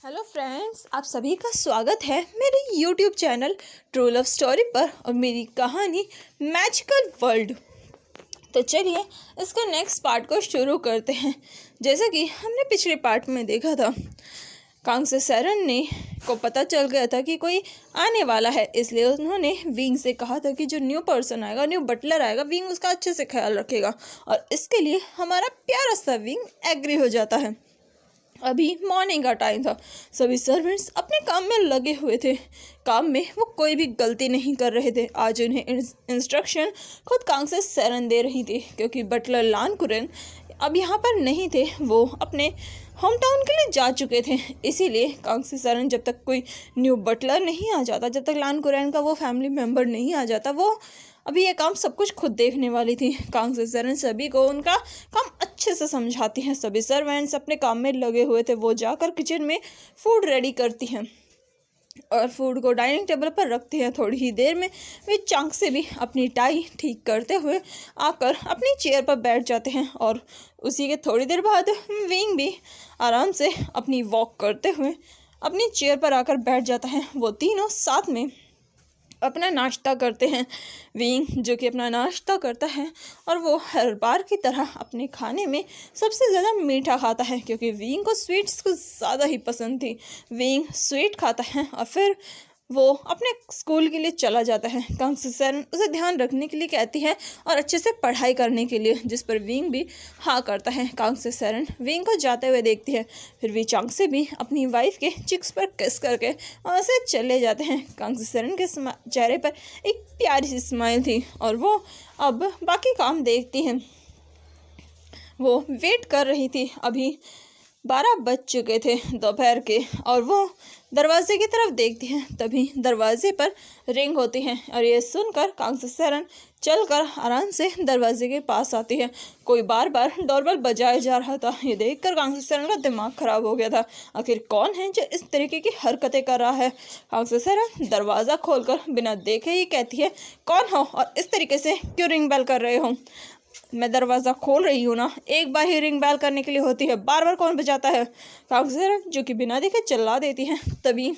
Hello friends, आप सभी का स्वागत है मेरे YouTube channel true love story पर और मेरी कहानी मैजिकल वर्ल्ड। तो चलिए इसके नेक्स्ट पार्ट को शुरू करते हैं। जैसा कि हमने पिछले पार्ट में देखा था, कांग्से सेरन ने को पता चल गया था कि कोई आने वाला है, इसलिए उन्होंने विंग से कहा था कि जो न्यू पर्सन आएगा, न्यू बटलर आएगा, विंग उसका अच्छे से ख्याल रखेगा। और इसके लिए हमारा प्यारा सा विंग एग्री हो जाता है। अभी मॉर्निंग का टाइम था, सभी सर्वेंट्स अपने काम में लगे हुए थे। काम में वो कोई भी गलती नहीं कर रहे थे। आज उन्हें इंस्ट्रक्शन खुद कांग्से सेरन दे रही थी, क्योंकि बटलर लान कुरैन अब यहाँ पर नहीं थे, वो अपने होम टाउन के लिए जा चुके थे। इसीलिए कांग्से सेरन जब तक कोई न्यू बटलर नहीं आ जाता, जब तक लान कुरैन का वो फैमिली मेम्बर नहीं आ जाता, वो अभी ये काम सब कुछ खुद देखने वाली थी। कांग्से सेरन सभी को उनका काम अच्छे से समझाती हैं। सभी सर्वेंट्स अपने काम में लगे हुए थे। वो जाकर किचन में फूड रेडी करती हैं और फूड को डाइनिंग टेबल पर रखती हैं। थोड़ी ही देर में वे चांग से भी अपनी टाई ठीक करते हुए आकर अपनी चेयर पर बैठ जाते हैं और उसी के थोड़ी देर बाद विंग भी आराम से अपनी वॉक करते हुए अपनी चेयर पर आकर बैठ जाता है। वो तीनों साथ में अपना नाश्ता करते हैं। विंग जो कि अपना नाश्ता करता है और वो हर बार की तरह अपने खाने में सबसे ज़्यादा मीठा खाता है, क्योंकि विंग को स्वीट्स कुछ ज़्यादा ही पसंद थी। विंग स्वीट खाता है और फिर वो अपने स्कूल के लिए चला जाता है। कांग्से सेरन उसे ध्यान रखने के लिए कहती है और अच्छे से पढ़ाई करने के लिए, जिस पर विंग भी हाँ करता है। कांग्से सेरन विंग को जाते हुए देखती है, फिर वी चांग से भी अपनी वाइफ के चिक्स पर किस करके वहाँ से चले जाते हैं। कांग्से सेरन के चेहरे पर एक प्यारी सी स्माइल थी और वो अब बाकी काम देखती हैं। वो वेट कर रही थी। अभी 12 बज चुके थे दोपहर के और वो दरवाजे की तरफ देखती हैं। तभी दरवाजे पर रिंग होती है और ये सुनकर कांग्से सेरन चलकर आराम से दरवाजे के पास आती है। कोई बार बार डोरबेल बजाया जा रहा था। ये देखकर कांग्से सेरन का दिमाग खराब हो गया था। आखिर कौन है जो इस तरीके की हरकतें कर रहा है। कांग्से सेरन दरवाज़ा खोलकर बिना देखे ही कहती है, कौन हो और इस तरीके से क्यों रिंग बेल कर रहे हो। मैं दरवाज़ा खोल रही हूँ ना, एक बार ही रिंग बेल करने के लिए होती है, बार बार कौन बजाता है। कांग्से सेरन जो कि बिना देखे चिल्ला देती है। तभी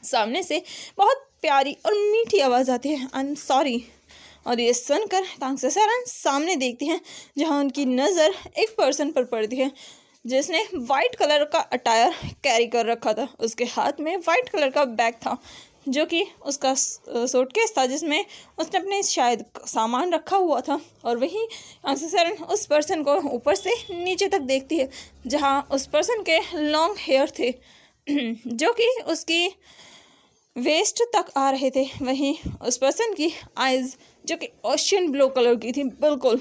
सामने से बहुत प्यारी और मीठी आवाज़ आती है, आई एम सॉरी। और ये सुनकर कांग्से सेरन सामने देखती हैं, जहाँ उनकी नज़र एक पर्सन पर पड़ती है जिसने वाइट कलर का अटायर कैरी कर रखा था। उसके हाथ में वाइट कलर का बैग था, जो कि उसका सूटकेस था, जिसमें उसने अपने शायद सामान रखा हुआ था। और वहीं कांग्से सेरन उस पर्सन को ऊपर से नीचे तक देखती है, जहाँ उस पर्सन के लॉन्ग हेयर थे जो कि उसकी वेस्ट तक आ रहे थे। वहीं उस पर्सन की आइज़ जो कि ओशियन ब्लू कलर की थी, बिल्कुल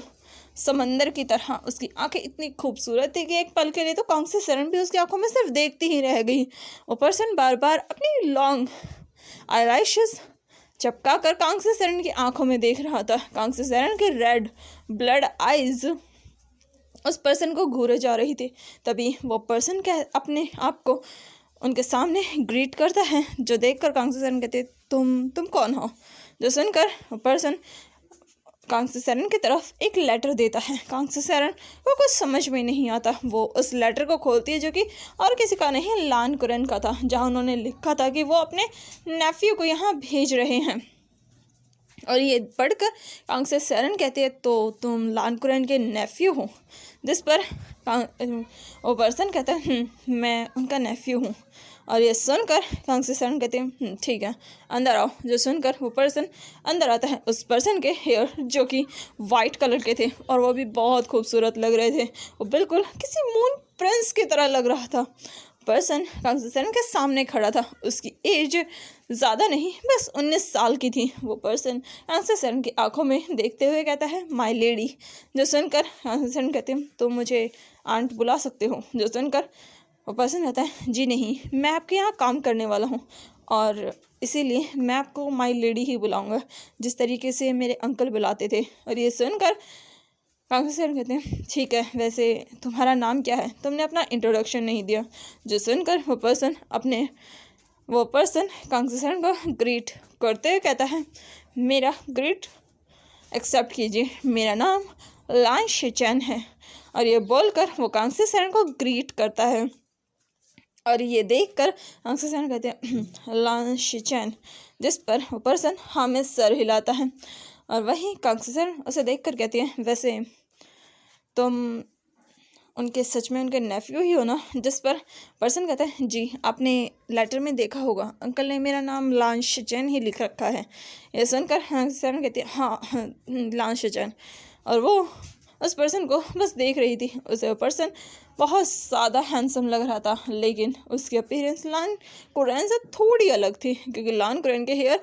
समंदर की तरह। उसकी आंखें इतनी खूबसूरत थी कि एक पल के लिए तो कांग्से सेरन भी उसकी आंखों में सिर्फ देखती ही रह गई। वो पर्सन बार बार अपनी लॉन्ग आईलैशेस चपका कर कांग्से सेरन की आंखों में देख रहा था। कांग्से सेरन के रेड ब्लड आइज उस पर्सन को घूरे जा रही थी। तभी वो पर्सन अपने आप को उनके सामने ग्रीट करता है, जो देखकर कांग्से सेरन कहते, तुम कौन हो। जो सुनकर वो पर्सन कांग्से सेरन की तरफ एक लेटर देता है। कांग्से सेरन को कुछ समझ में नहीं आता। वो उस लेटर को खोलती है, जो कि और किसी का नहीं, लान कुरैन का था, जहाँ उन्होंने लिखा था कि वो अपने नेफ्यू को यहाँ भेज रहे हैं। और ये पढ़कर कांग्से सेरन कहती है, तो तुम लान कुरैन के नेफ्यू हो। जिस पर वो पर्सन कहता है, मैं उनका नेफ्यू हूँ। और ये सुनकर कांग्से सेरन कहते हैं, ठीक है, अंदर आओ। जो सुनकर वो पर्सन अंदर आता है। उस पर्सन के हेयर जो कि वाइट कलर के थे और वो भी बहुत खूबसूरत लग रहे थे। वो बिल्कुल किसी मून प्रिंस की तरह लग रहा था। पर्सन कांग्से सेरन के सामने खड़ा था। उसकी एज ज़्यादा नहीं, बस 19 साल की थी। वो पर्सन कांग्से सेरन की आंखों में देखते हुए कहता है, माय लेडी। जो सुनकर कांग्से सेरन कहते हैं, तुम मुझे आंट बुला सकते हो। जो सुनकर वो पर्सन कहता है, जी नहीं, मैं आपके यहाँ काम करने वाला हूँ और इसीलिए मैं आपको माय लेडी ही बुलाऊंगा, जिस तरीके से मेरे अंकल बुलाते थे। और ये सुनकर कांग्से सेरन कहते हैं, ठीक है, वैसे तुम्हारा नाम क्या है, तुमने अपना इंट्रोडक्शन नहीं दिया। जो सुनकर वो पर्सन कांग्से सेरन को ग्रीट करते हुए कहता है, मेरा ग्रीट एक्सेप्ट कीजिए, मेरा नाम लान शिचैन है। और ये बोलकर वो कांग्से सेरन को ग्रीट करता है। और ये देखकर कांग से सैरन कहते हैं लान शिचैन, जिस पर वो पर्सन हाँ में सर हिलाता है। और वहीं कांग से सैरन उसे देखकर कहती है वैसे तुम उनके सच में उनके नेफ्यू ही हो ना, जिस पर पर्सन कहता है जी, आपने लेटर में देखा होगा अंकल ने मेरा नाम लान शिचैन ही लिख रखा है। ये सुनकर कांग से सैरन कहती है हाँ लान शिचैन। और वो उस पर्सन को बस देख रही थी। उसे वो पर्सन बहुत ज़्यादा हैंडसम लग रहा था, लेकिन उसकी अपीयरेंस लान कुरैन से थोड़ी अलग थी, क्योंकि लान कुरैन के हेयर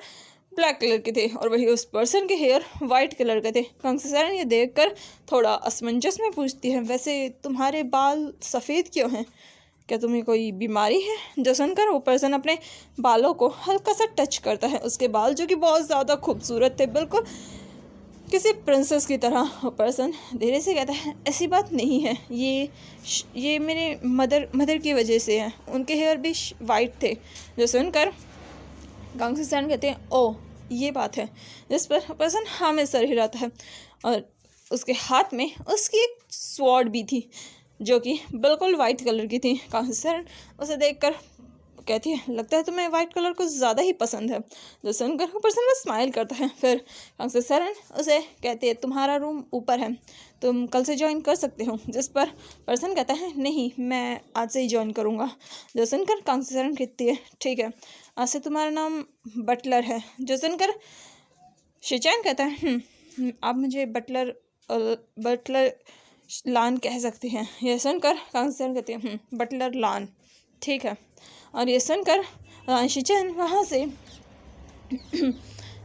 ब्लैक कलर के थे और वही उस पर्सन के हेयर वाइट कलर के थे। कांग से सैरन ये देखकर थोड़ा असमंजस में पूछती है वैसे तुम्हारे बाल सफ़ेद क्यों हैं, क्या तुम्हें कोई बीमारी है। जो सुनकर वो पर्सन अपने बालों को हल्का सा टच करता है। उसके बाल जो कि बहुत ज़्यादा खूबसूरत थे, बिल्कुल किसी प्रिंसेस की तरह। वो पर्सन धीरे से कहता है ऐसी बात नहीं है, ये मेरे मदर की वजह से है, उनके हेयर भी वाइट थे। जो सुनकर कांग से सैरन कहते हैं ओ ये बात है, जिस पर पर्सन हाँ में सर हिलाता है। और उसके हाथ में उसकी एक स्वॉर्ड भी थी जो कि बिल्कुल वाइट कलर की थी। कांग से सैरन उसे देखकर कहती है लगता है तुम्हें वाइट कलर कुछ ज़्यादा ही पसंद है। जो सुनकर वो पर्सन बस स्माइल करता है। फिर कांग से सैरन उसे कहती है तुम्हारा रूम ऊपर है, तुम कल से ज्वाइन कर सकते हो। जिस पर पर्सन कहता है नहीं, मैं आज से ही ज्वाइन करूँगा। जो सुनकर कांग से सैरन कहती है ठीक है, आज से तुम्हारा नाम बटलर है। जो सुनकर शिचैन कहता है आप मुझे बटलर लान कह सकते हैं। यह सुनकर कांग से सैरन कहती है बटलर लान, ठीक है। और ये सुनकर शिचैन वहाँ से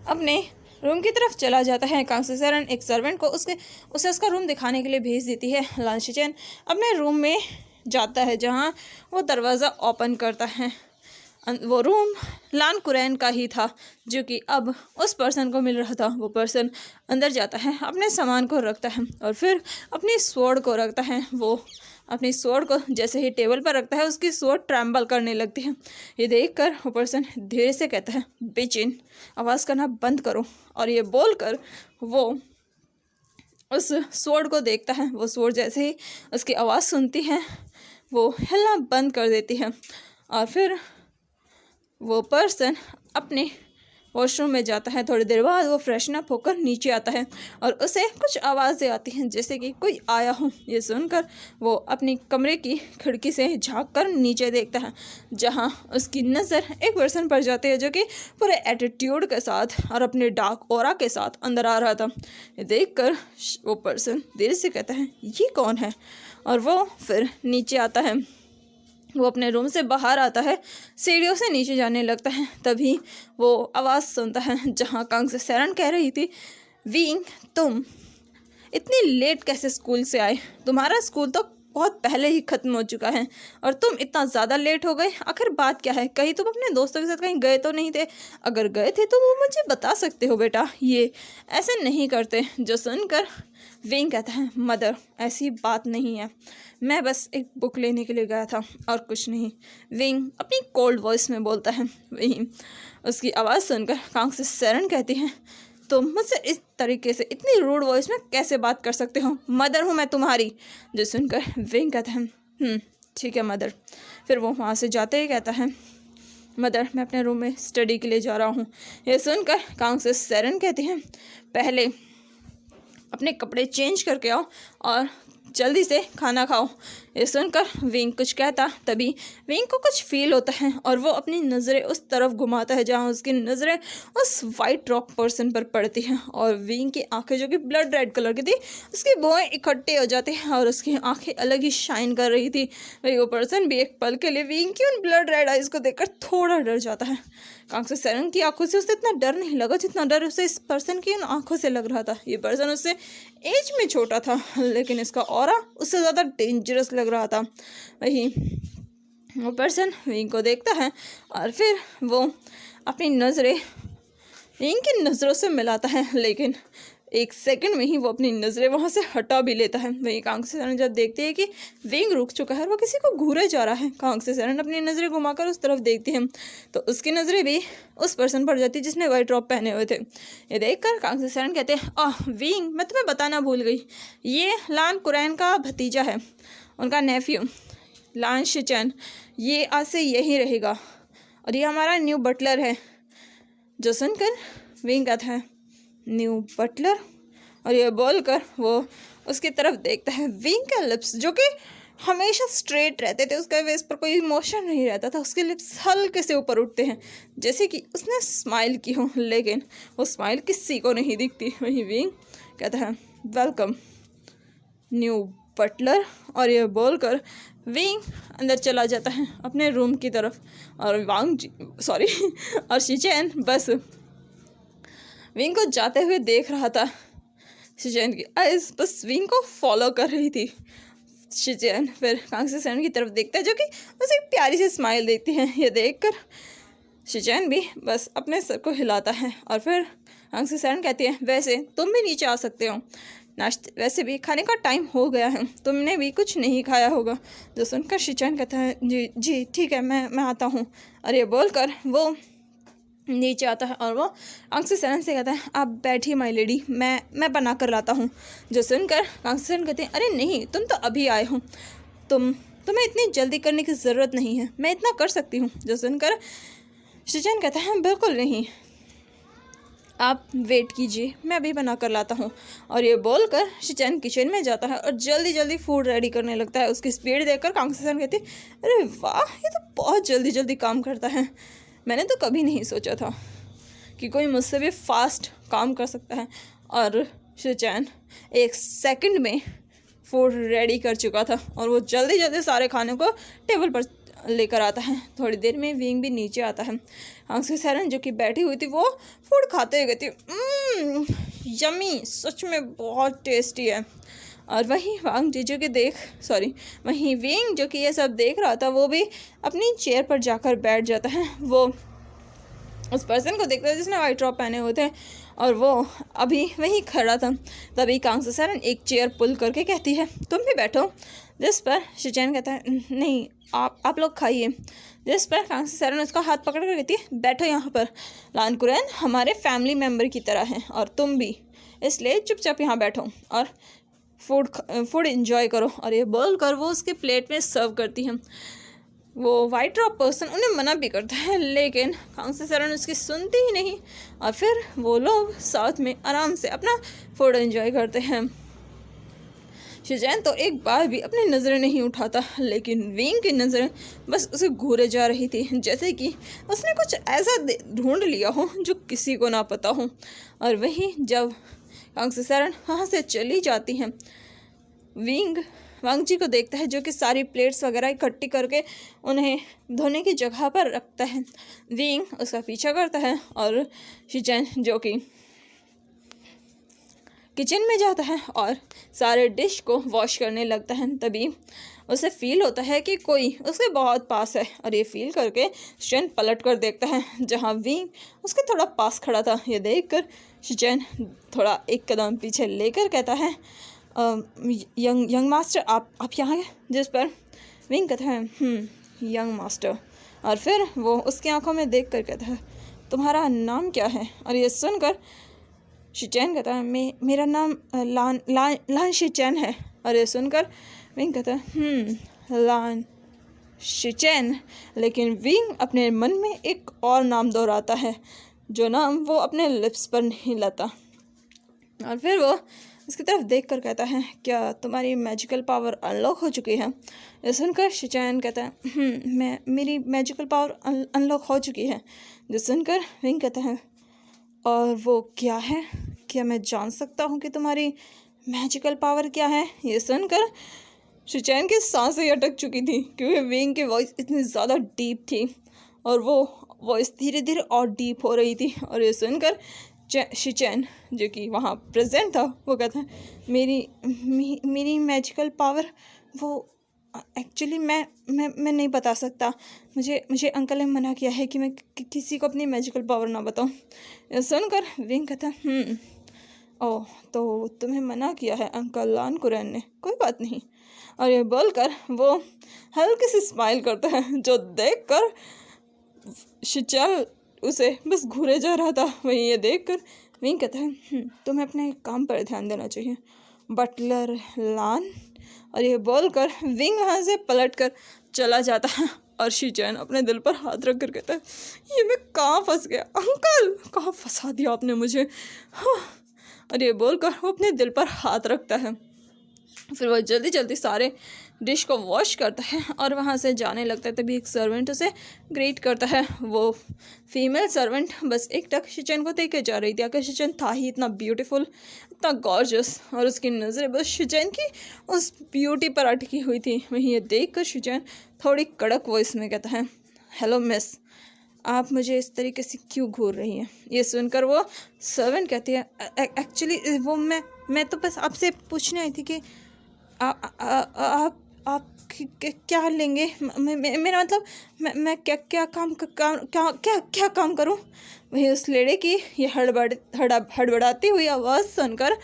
अपने रूम की तरफ चला जाता है। कांग से सैरन एक सर्वेंट को उसे उसका रूम दिखाने के लिए भेज देती है। लान शिचैन अपने रूम में जाता है, जहाँ वो दरवाज़ा ओपन करता है। वो रूम लान कुरैन का ही था, जो कि अब उस पर्सन को मिल रहा था। वो पर्सन अंदर जाता है, अपने सामान को रखता है और फिर अपनी स्वॉर्ड को रखता है। वो अपनी स्वॉर्ड को जैसे ही टेबल पर रखता है, उसकी स्वॉर्ड ट्रैम्बल करने लगती है। ये देखकर वो पर्सन धीरे से कहता है बेचिन, आवाज़ करना बंद करो। और ये बोलकर वो उस स्वॉर्ड को देखता है। वो स्वॉर्ड जैसे ही उसकी आवाज़ सुनती है, वो हिलना बंद कर देती है। और फिर वो पर्सन अपने वॉशरूम में जाता है। थोड़ी देर बाद वो फ्रेशन अप होकर नीचे आता है और उसे कुछ आवाज़ें आती हैं जैसे कि कोई आया हो। ये सुनकर वो अपनी कमरे की खिड़की से झांक कर नीचे देखता है, जहां उसकी नज़र एक पर्सन पर जाती है जो कि पूरे एटीट्यूड के साथ और अपने डार्क ऑरा के साथ अंदर आ रहा था। ये देखकर वो पर्सन धीरे से कहता है ये कौन है, और वो फिर नीचे आता है। वो अपने रूम से बाहर आता है, सीढ़ियों से नीचे जाने लगता है। तभी वो आवाज़ सुनता है जहाँ कांग से सैरन कह रही थी विंग, तुम इतनी लेट कैसे स्कूल से आए, तुम्हारा स्कूल तो बहुत पहले ही ख़त्म हो चुका है और तुम इतना ज़्यादा लेट हो गए, आखिर बात क्या है, कहीं तुम अपने दोस्तों के साथ कहीं गए तो नहीं थे, अगर गए थे तो वो मुझे बता सकते हो बेटा, ये ऐसे नहीं करते। जो सुनकर विंग कहता है मदर ऐसी बात नहीं है, मैं बस एक बुक लेने के लिए गया था और कुछ नहीं। विंग अपनी कोल्ड वॉइस में बोलता है। वहीं उसकी आवाज़ सुनकर कांग से सैरन कहती है तुम मुझसे इस तरीके से इतनी रूड वॉइस में कैसे बात कर सकते हो, मदर हूँ मैं तुम्हारी। जो सुनकर विंग कहता है ठीक है मदर। फिर वो वहाँ से जाते ही कहता है मदर मैं अपने रूम में स्टडी के लिए जा रहा हूँ। यह सुनकर कांग से सैरन कहती है पहले अपने कपड़े चेंज करके आओ और जल्दी से खाना खाओ। ये सुनकर विंग कुछ कहता, तभी विंग को कुछ फील होता है और वो अपनी नज़रें उस तरफ घुमाता है जहाँ उसकी नज़रें उस वाइट रॉक पर्सन पर पड़ती हैं। और विंग की आंखें जो कि ब्लड रेड कलर की थी, उसकी भौहें इकट्ठे हो जाती हैं और उसकी आंखें अलग ही शाइन कर रही थी। वही वो पर्सन भी एक पल के लिए विंग की उन ब्लड रेड आइज़ को देखकर थोड़ा डर जाता है। कांग से सैरन की आंखों से उसे इतना डर नहीं लगा जितना डर उसे इस पर्सन की उन आंखों से लग रहा था। ये पर्सन उससे एज में छोटा था, लेकिन इसका ऑरा उससे ज़्यादा डेंजरस लग रहा था। वही वो पर्सन विंग को देखता है और फिर वो अपनी नज़रें विंग की नज़रों से मिलाता है, लेकिन एक सेकंड में ही वो अपनी नज़रें वहाँ से हटा भी लेता है। वहीं कांग से सैरन जब देखती है कि विंग रुक चुका है और वो किसी को घूरे जा रहा है, कांग से सैरन अपनी नज़रें घुमाकर उस तरफ देखती है तो उसकी नज़रें भी उस पर्सन पर जाती है जिसने वाइट टॉप पहने हुए थे। ये देखकर कांग से सैरन कहते हैं विंग मैं तुम्हें बताना भूल गई, ये लान कुरैन का भतीजा है, उनका नेफ्यू। लान शिचैन, ये आज से यही रहेगा और ये हमारा न्यू बटलर है। जो सुनकर विंग कहता है न्यू बटलर, और ये बोलकर वो उसकी तरफ देखता है। विंग के लिप्स जो कि हमेशा स्ट्रेट रहते थे, उसका फेस पर कोई इमोशन नहीं रहता था, उसके लिप्स हल्के से ऊपर उठते हैं जैसे कि उसने स्माइल की हो, लेकिन वो स्माइल किसी को नहीं दिखती। वहीं विंग कहता है वेलकम न्यू बटलर, और ये बोलकर विंग अंदर चला जाता है अपने रूम की तरफ। और और शिचैन बस विंग को जाते हुए देख रहा था। शिचैन की आइज बस विंग को फॉलो कर रही थी। शिचैन फिर कांगसी सेन की तरफ देखता है जो कि उसे एक प्यारी सी स्माइल देती है। ये देखकर शिचैन भी बस अपने सर को हिलाता है और फिर कांगसी सेन कहती है वैसे तुम भी नीचे आ सकते हो, नाश्ते वैसे भी खाने का टाइम हो गया है, तुमने भी कुछ नहीं खाया होगा। जो सुनकर शिचैन कहता है जी जी ठीक है, मैं आता हूँ। और ये बोलकर वो नीचे आता है और वो कांगसी सेन से कहता है आप बैठिए माय लेडी, मैं बना कर लाता हूँ। जो सुनकर कांगसी सेन कहते हैं अरे नहीं, तुम तो अभी आए हो, तुम्हें इतनी जल्दी करने की ज़रूरत नहीं है, मैं इतना कर सकती हूँ। जो सुनकर शिचैन कहता है बिल्कुल नहीं, आप वेट कीजिए, मैं अभी बना कर लाता हूँ। और ये बोलकर शिचैन किचन में जाता है और जल्दी जल्दी फूड रेडी करने लगता है। उसकी स्पीड देखकर कांगसी सेन कहती है अरे वाह, ये तो बहुत जल्दी जल्दी काम करता है, मैंने तो कभी नहीं सोचा था कि कोई मुझसे भी फास्ट काम कर सकता है। और शिचैन 1 सेकंड में फूड रेडी कर चुका था और वो जल्दी जल्दी सारे खाने को टेबल पर लेकर आता है। थोड़ी देर में विंग भी नीचे आता है। कांगसी सेन जो कि बैठी हुई थी वो फूड खाते हुए कहती यमी, सच में बहुत टेस्टी है। और वहीं वहीं विंग जो कि ये सब देख रहा था वो भी अपनी चेयर पर जाकर बैठ जाता है। वो उस पर्सन को देखता है जिसने वाइट टॉप पहने हुए थे और वो अभी वहीं खड़ा था। तभी कांगसी सेन एक चेयर पुल करके कहती है तुम भी बैठो। जिस पर शिचैन कहता है नहीं, आप लोग खाइए। जिस पर कांगसी सेन उसका हाथ पकड़ कर कहती है बैठो यहाँ पर, लान कुरैन हमारे फैमिली मेम्बर की तरह हैं और तुम भी, इसलिए चुपचाप यहाँ बैठो और फूड एंजॉय करो। और ये बोलकर वो उसके प्लेट में सर्व करती हैं। वो वाइट रॉक पर्सन उन्हें मना भी करता है लेकिन कांगसी सेन उसकी सुनती ही नहीं और फिर वो लोग साथ में आराम से अपना फूड एंजॉय करते हैं। शिचैन तो एक बार भी अपनी नज़रें नहीं उठाता, लेकिन विंग की नज़रें बस उसे घूरे जा रही थी जैसे कि उसने कुछ ऐसा ढूंढ लिया हो जो किसी को ना पता हो। और वहीं जब कांगसी सेन वहाँ से चली जाती हैं, विंग वांग जी को देखता है जो कि सारी प्लेट्स वगैरह इकट्ठी करके उन्हें धोने की जगह पर रखता है। विंग उसका पीछा करता है और शिचैन जो कि किचन में जाता है और सारे डिश को वॉश करने लगता है। तभी उसे फील होता है कि कोई उसके बहुत पास है और ये फील करके शिचैन पलट कर देखता है जहाँ विंग उसके थोड़ा पास खड़ा था। ये देखकर शिचैन थोड़ा एक कदम पीछे लेकर कहता है यंग मास्टर आप यहाँ हैं। जिस पर विंग कहता है यंग मास्टर, और फिर वो उसकी आंखों में देख कर कहता है तुम्हारा नाम क्या है। और ये सुनकर शिचैन कहता है मेरा नाम लान शिचैन है। और ये सुनकर विंग कहता है लान शिचैन, लेकिन विंग अपने मन में एक और नाम दोहराता है जो नाम वो अपने लिप्स पर नहीं लाता। और फिर वो उसकी तरफ देखकर कहता है क्या तुम्हारी मैजिकल पावर अनलॉक हो चुकी है। ये सुनकर शिचैन कहता है मेरी मैजिकल पावर अनलॉक हो चुकी है। जो सुनकर विंग कहता है और वो क्या है, क्या मैं जान सकता हूँ कि तुम्हारी मैजिकल पावर क्या है। ये सुनकर शिचैन की सांसें अटक चुकी थी क्योंकि विंग की वॉइस इतनी ज़्यादा डीप थी और वो वॉइस धीरे धीरे और डीप हो रही थी। और ये सुनकर शिचैन जो कि वहाँ प्रेजेंट था वो कहता है मेरी मैजिकल पावर वो एक्चुअली मैं नहीं बता सकता, मुझे अंकल ने मना किया है कि मैं किसी को अपनी मैजिकल पावर ना बताऊँ। सुनकर विंग कहता है ओह, तो तुम्हें मना किया है अंकल लान कुरैन ने, कोई बात नहीं। और ये बोलकर वो हल्की सी स्माइल करता है जो देखकर शिचैन उसे बस घूरे जा रहा था। वहीं ये देखकर विंग कहता है तुम्हें अपने काम पर ध्यान देना चाहिए बटलर लान। और ये बोलकर विंग वहाँ से पलटकर चला जाता है और शिचैन अपने दिल पर हाथ रख कर कहता है, ये मैं कहाँ फंस गया अंकल, कहाँ फंसा दिया आपने मुझे। हाँ। और ये बोलकर वो अपने दिल पर हाथ रखता है। फिर वो जल्दी जल्दी सारे डिश को वॉश करता है और वहाँ से जाने लगता है। तभी एक सर्वेंट उसे ग्रीट करता है। वो फीमेल सर्वेंट बस एक टक शिचैन को देख के जा रही थी। आखिर शिचैन था ही इतना ब्यूटीफुल, इतना गॉर्जियस, और उसकी नज़रें बस शिचैन की उस ब्यूटी पर अटकी हुई थी। वहीं ये देख कर शिचैन थोड़ी कड़क वॉइस में कहता है, हेलो मिस, आप मुझे इस तरीके से क्यों घूर रही हैं। ये सुनकर वो सर्वेंट कहती है, एक्चुअली वो मैं तो बस आपसे पूछने आई थी कि आप क्या लेंगे। मेरा मतलब मैं क्या काम करूं। वही उस लेडी की ये हड़बड़ाती हुई आवाज़ सुनकर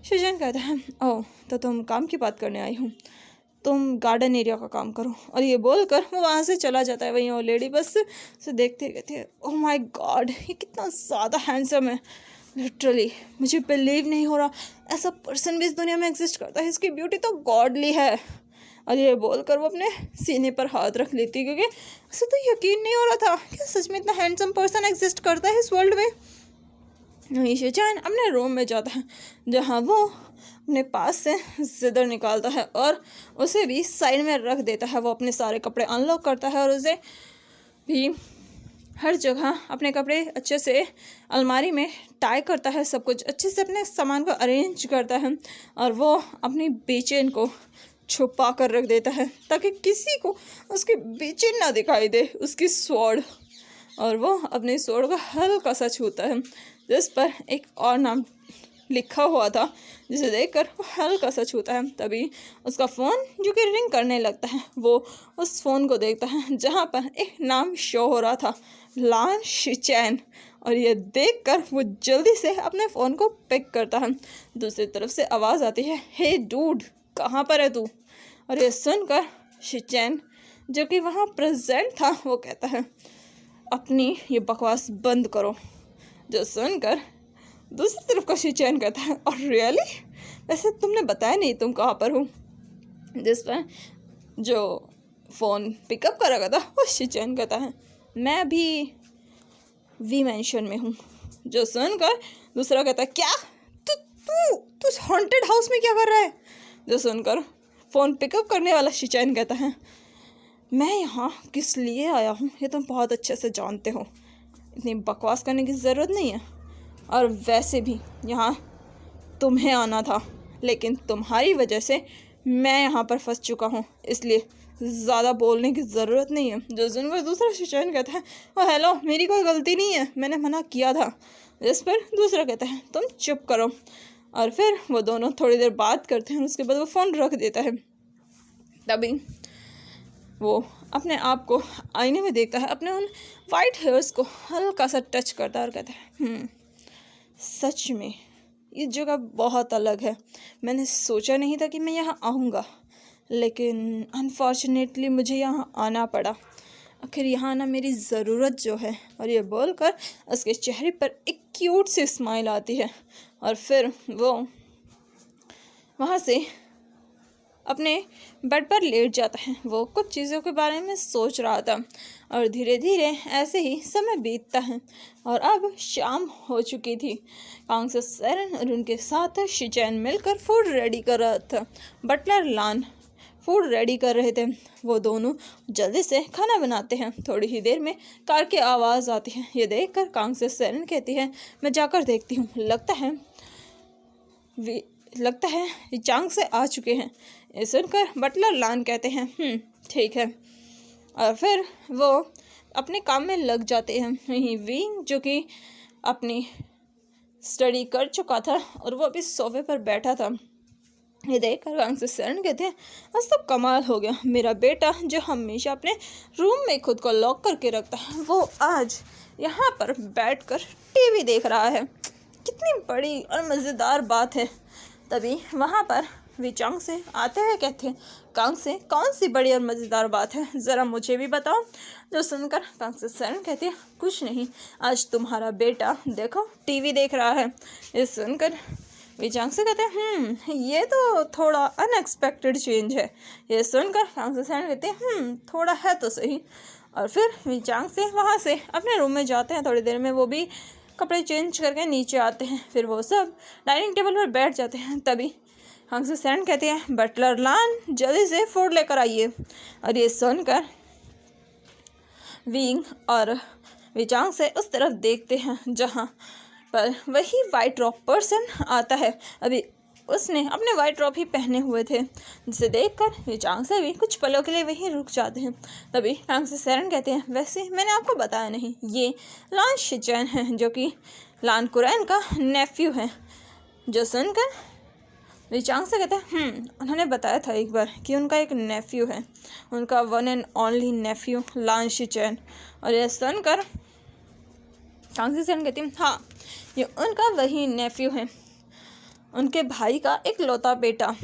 शिचैन कहता है, ओह तो तुम काम की बात करने आई हूँ, तुम गार्डन एरिया का काम करो। और ये बोलकर वो वहाँ से चला जाता है। वहीं वो लेडी बस से देखते कहती है, ओह माय गॉड, ये कितना ज़्यादा हैंडसम है, लिटरली मुझे बिलीव नहीं हो रहा ऐसा पर्सन भी इस दुनिया में एग्जिस्ट करता है, इसकी ब्यूटी तो गॉडली है। और ये बोलकर वो अपने सीने पर हाथ रख लेती है, क्योंकि उसे तो यकीन नहीं हो रहा था कि सच में इतना हैंडसम पर्सन एग्जिस्ट करता है इस वर्ल्ड में। वहीं शिचैन अपने रूम में जाता है, जहाँ वो अपने पास से जिदर निकालता है और उसे भी साइड में रख देता है। वो अपने सारे कपड़े अनलॉक करता है और उसे भी हर जगह अपने कपड़े अच्छे से अलमारी में टाई करता है, सब कुछ अच्छे से अपने सामान को अरेंज करता है और वो अपनी बेचैन को छुपा कर रख देता है ताकि किसी को उसकी बेचैन ना दिखाई दे उसकी स्वॉर्ड। और वो अपने स्वॉर्ड को हल्का सा छूता है जिस पर एक और नाम लिखा हुआ था, जिसे देखकर वो हल्का सा छूता है। तभी उसका फ़ोन जो कि रिंग करने लगता है, वो उस फ़ोन को देखता है जहाँ पर एक नाम शो हो रहा था, लान शिचैन। और ये देखकर वो जल्दी से अपने फ़ोन को पिक करता है। दूसरी तरफ से आवाज़ आती है, हे डूड, कहाँ पर है तू। और ये सुनकर शिचैन जो कि वहाँ प्रेजेंट था वो कहता है, अपनी ये बकवास बंद करो। जो सुनकर दूसरी तरफ का शिचैन कहता है, और रियली, वैसे तुमने बताया नहीं तुम कहाँ पर हो। जिस पर जो फ़ोन पिकअप कर रखा था वो शिचैन कहता है, मैं अभी वी मेंशन में हूँ। जो सुनकर दूसरा कहता है, क्या तू हॉन्टेड हाउस में क्या कर रहा है। जो सुनकर फ़ोन पिकअप करने वाला शिचैन कहता है, मैं यहाँ किस लिए आया हूँ ये तुम बहुत अच्छे से जानते हो, इतनी बकवास करने की ज़रूरत नहीं है। और वैसे भी यहाँ तुम्हें आना था, लेकिन तुम्हारी वजह से मैं यहाँ पर फंस चुका हूँ, इसलिए ज़्यादा बोलने की ज़रूरत नहीं है। जो सुनकर दूसरा शिचैन कहता है, ओ हेलो, मेरी कोई गलती नहीं है, मैंने मना किया था। जिस पर दूसरा कहता है, तुम चुप करो। और फिर वो दोनों थोड़ी देर बात करते हैं, उसके बाद वो फ़ोन रख देता है। तभी वो अपने आप को आईने में देखता है, अपने उन वाइट हेयर्स को हल्का सा टच करता है और कहता है, सच में ये जगह बहुत अलग है। मैंने सोचा नहीं था कि मैं यहाँ आऊँगा, लेकिन अनफॉर्चुनेटली मुझे यहाँ आना पड़ा। आखिर यहाँ आना मेरी ज़रूरत जो है। और ये बोलकर उसके चेहरे पर एक क्यूट सी स्माइल आती है और फिर वो वहाँ से अपने बेड पर लेट जाता है। वो कुछ चीज़ों के बारे में सोच रहा था और धीरे धीरे ऐसे ही समय बीतता है और अब शाम हो चुकी थी। कांग से सेरन और उनके साथ शिचैन मिलकर फूड रेडी कर रहा था। बटलर लान फूड रेडी कर रहे थे। वो दोनों जल्दी से खाना बनाते हैं। थोड़ी ही देर में कार की आवाज़ आती है। ये देखकर कांग से सेरन कहती है, मैं जाकर देखती हूँ, लगता है ये चांग से आ चुके हैं। ये सुनकर बटलर लान कहते हैं, ठीक है। और फिर वो अपने काम में लग जाते हैं। वहीं विंग जो कि अपनी स्टडी कर चुका था और वो अभी सोफे पर बैठा था। ये देखकर कांग से सेरन कहते हैं, आज तो कमाल हो गया, मेरा बेटा जो हमेशा अपने रूम में खुद को लॉक करके रखता है वो आज यहाँ पर बैठकर टीवी देख रहा है। कितनी बड़ी और मज़ेदार बात है। तभी वहाँ पर विचांग से आते हैं, कहते हैं, कांग से कौन सी बड़ी और मज़ेदार बात है, ज़रा मुझे भी बताओ। जो सुनकर कांग से सेरन कहती है, कुछ नहीं, आज तुम्हारा बेटा देखो टीवी देख रहा है। ये सुनकर विचांग से कहते हैं ये तो थोड़ा अनएक्सपेक्टेड चेंज है। ये सुनकर कांग से सैरन कहते हैं थोड़ा है तो सही। और फिर विचांग से वहाँ से अपने रूम में जाते हैं। थोड़ी देर में वो भी कपड़े चेंज करके नीचे आते हैं। फिर वो सब डाइनिंग टेबल पर बैठ जाते हैं। तभी कांग से सैरन कहते हैं बटलर लान जल्दी से फूड लेकर आइए। और ये सुनकर विंग और विचांग से उस तरफ देखते हैं जहाँ पर वही वाइट रॉक पर्सन आता है। अभी उसने अपने वाइट रॉक ही पहने हुए थे, जिसे देखकर विचांग से भी कुछ पलों के लिए वहीं रुक जाते हैं। तभी कांग से सैरन कहते हैं वैसे मैंने आपको बताया नहीं, ये लान शिचैन है जो कि लान कुरैन का नेफ्यू है। जो सुनकर विचांग से कहते हैं उन्होंने बताया था एक बार कि उनका एक नेफ्यू है, उनका वन एंड ओनली नेफ्यू लान शिचैन। और यह सुनकर कांग से सैरन कहती हैं हाँ, ये उनका वही नेफ्यू है, उनके भाई का एक लौता बेटा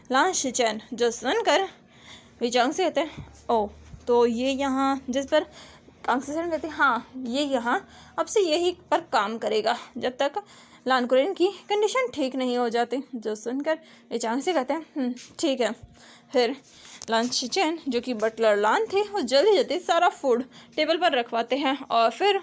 लान शिचैन। जो सुनकर विचांग से कहते हैं ओ तो ये यहाँ, जिस पर कांग से सैरन कहते हैं हाँ, ये यहाँ अब से यही पर काम करेगा जब तक लान कुरैन की कंडीशन ठीक नहीं हो जाती। जो सुनकर विचांग से कहते हैं ठीक है। फिर लान शिचैन जो कि बटलर लान थे वो जल्दी जल्दी सारा फूड टेबल पर रखवाते हैं और फिर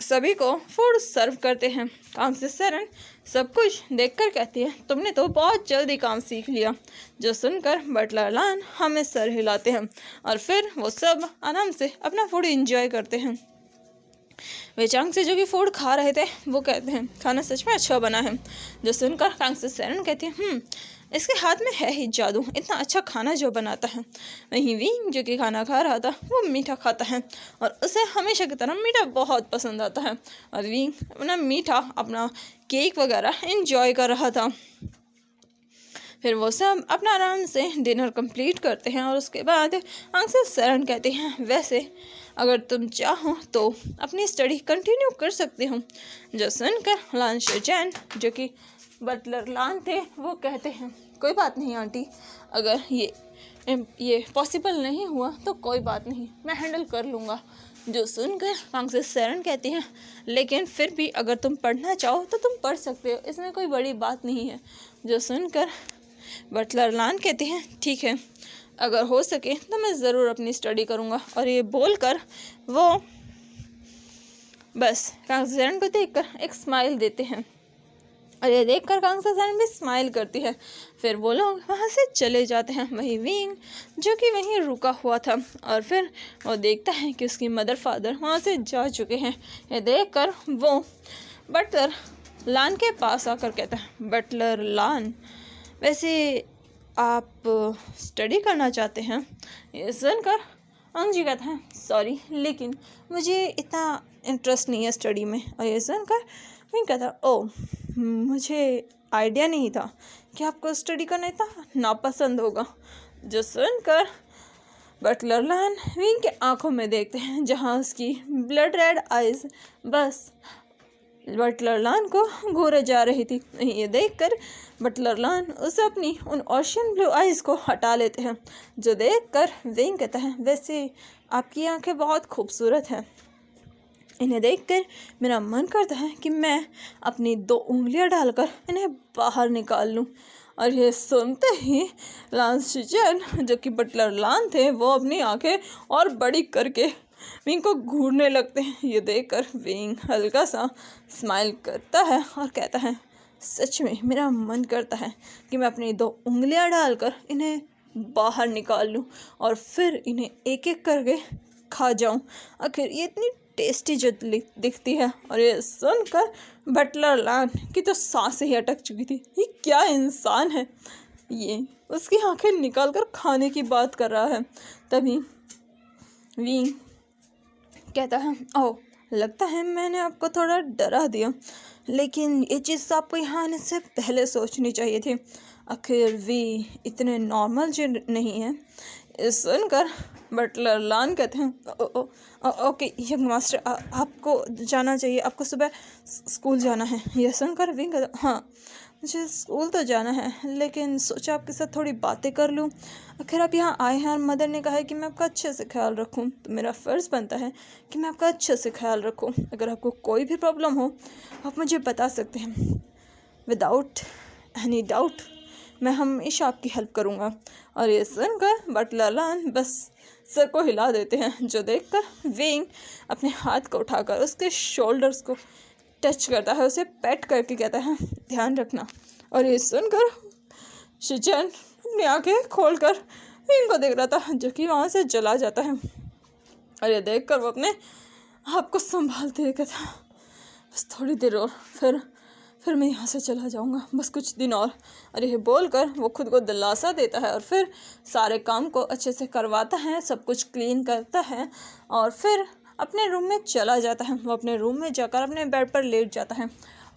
सभी को फूड सर्व करते हैं। कांग से सैरन सब कुछ देखकर कहती है तुमने तो बहुत जल्दी काम सीख लिया। जो सुनकर बटलर लान हमें सर हिलाते हैं और फिर वो सब आराम से अपना फूड एंजॉय करते हैं। विचांग से जो कि फूड खा रहे थे वो कहते हैं खाना सच में अच्छा बना है। जो सुनकर कांग से सैरन कहती है इसके हाथ में है ही जादू, इतना अच्छा खाना जो बनाता है। वहीं विंग जो कि खाना खा रहा था वो मीठा खाता है और उसे हमेशा की तरह मीठा बहुत पसंद आता है। और विंग अपना मीठा अपना केक वगैरह एंजॉय कर रहा था। फिर वो सब अपना आराम से डिनर कंप्लीट करते हैं और उसके बाद कांग से सैरन कहते हैं वैसे अगर तुम चाहो तो अपनी स्टडी कंटिन्यू कर सकते हो। जो सुनकर लान शिचैन जो कि बटलर लान थे वो कहते हैं कोई बात नहीं आंटी, अगर ये पॉसिबल नहीं हुआ तो कोई बात नहीं, मैं हैंडल कर लूँगा। जो सुनकर कांग से सैरन कहती हैं लेकिन फिर भी अगर तुम पढ़ना चाहो तो तुम पढ़ सकते हो, इसमें कोई बड़ी बात नहीं है। जो सुनकर बटलर लान कहते हैं ठीक है, अगर हो सके तो मैं ज़रूर अपनी स्टडी करूँगा। और ये बोलकर वो बस कांग से सैरन को देखकर एक स्माइल देते हैं और ये देखकर कांग से सैरन भी स्माइल करती है। फिर वो लोग वहाँ से चले जाते हैं। वही विंग जो कि वहीं रुका हुआ था और फिर वो देखता है कि उसकी मदर फादर वहाँ से जा चुके हैं। ये देखकर वो बटलर लान के पास आकर कहता है बटलर लान वैसे आप स्टडी करना चाहते हैं? ये सुनकर अंग जी कहते हैं सॉरी लेकिन मुझे इतना इंटरेस्ट नहीं है स्टडी में। और ये सुनकर विंग कहता है ओ मुझे आइडिया नहीं था कि आपको स्टडी करना इतना नापसंद होगा। जो सुनकर बटलर लान विंग के आंखों में देखते हैं जहाँ उसकी ब्लड रेड आइज बस बटलर लान को घूरे जा रही थी। ये देखकर बटलर लान उसे अपनी उन ओशियन ब्लू आइज को हटा लेते हैं। जो देखकर विंग कहता है वैसे आपकी आंखें बहुत खूबसूरत हैं, इन्हें देखकर मेरा मन करता है कि मैं अपनी 2 उंगलियां डालकर इन्हें बाहर निकाल लूं। और ये सुनते ही लान शिचैन जो कि बटलर लान थे वो अपनी आंखें और बड़ी करके विंग को घूरने लगते हैं। ये देखकर विंग हल्का सा स्माइल करता है और कहता है सच में मेरा मन करता है कि मैं अपनी 2 उंगलियां डालकर इन्हें बाहर निकाल लूं और फिर इन्हें एक एक करके खा जाऊं। आखिर ये इतनी टेस्टी जो दिखती है। और ये सुनकर बटलर लान की तो सांसें ही अटक चुकी थी, ये क्या इंसान है, ये उसकी आंखें निकाल कर खाने की बात कर रहा है। तभी विंग कहता है ओह लगता है मैंने आपको थोड़ा डरा दिया, लेकिन ये चीज़ आपको यहाँ आने से पहले सोचनी चाहिए थी, आखिर वी इतने नॉर्मल जो नहीं है। सुनकर बटलर लान कहते हैं ओके यंग मास्टर आपको जाना चाहिए, आपको सुबह स्कूल जाना है। यह सुनकर विंग कहता हाँ मुझे स्कूल तो जाना है, लेकिन सोचा आपके साथ थोड़ी बातें कर लूँ, आखिर आप यहाँ आए हैं और मदर ने कहा है कि मैं आपका अच्छे से ख्याल रखूँ, तो मेरा फ़र्ज़ बनता है कि मैं आपका अच्छे से ख्याल रखूँ। अगर आपको कोई भी प्रॉब्लम हो आप मुझे बता सकते हैं। विदाउट एनी डाउट मैं हमेशा आपकी हेल्प करूँगा। और ये सुनकर बटलर लान बस सर को हिला देते हैं, जो देखकर वेइंग अपने हाथ को उठाकर उसके शोल्डर्स को टच करता है, उसे पेट करके कहता है ध्यान रखना। और ये सुनकर शिचेन अपनी आंखें खोलकर वेइंग को देख रहा था, जो कि वहाँ से चला जाता है। और ये देखकर वो अपने आप को संभालते हुए कहता है बस थोड़ी देर और फिर मैं यहाँ से चला जाऊँगा, बस कुछ दिन और यह बोलकर वो खुद को दिलासा देता है और फिर सारे काम को अच्छे से करवाता है, सब कुछ क्लीन करता है और फिर अपने रूम में चला जाता है। वो अपने रूम में जाकर अपने बेड पर लेट जाता है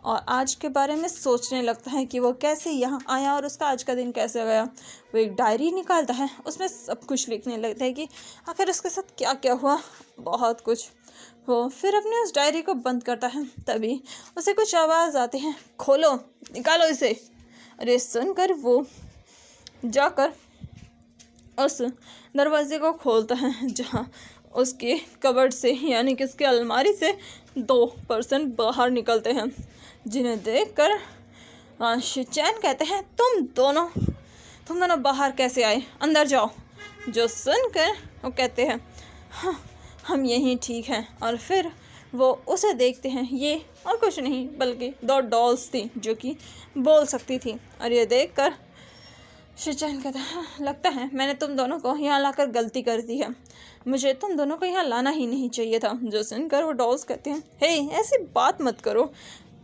और आज के बारे में सोचने लगता है कि वो कैसे यहाँ आया और उसका आज का दिन कैसे गया। वो एक डायरी निकालता है, उसमें सब कुछ लिखने लगता है कि आखिर उसके साथ क्या क्या हुआ, बहुत कुछ। वो फिर अपने उस डायरी को बंद करता है, तभी उसे कुछ आवाज़ आती है, खोलो, निकालो इसे। अरे सुनकर वो जाकर उस दरवाजे को खोलता है, जहाँ उसके कबर्ड से यानी कि उसके अलमारी से 2 पर्सन बाहर निकलते हैं, जिन्हें देखकर शिचेन कहते हैं तुम दोनों बाहर कैसे आए, अंदर जाओ। जो सुनकर वो कहते हैं हाँ हम यहीं ठीक हैं। और फिर वो उसे देखते हैं, ये और कुछ नहीं बल्कि 2 डॉल्स थी जो कि बोल सकती थी। और ये देखकर शिचेन कहता है लगता है मैंने तुम दोनों को यहाँ लाकर गलती कर दी है, मुझे तुम दोनों को यहाँ लाना ही नहीं चाहिए था। जो सुनकर वो डॉल्स कहते हैं हे ऐसी बात मत करो,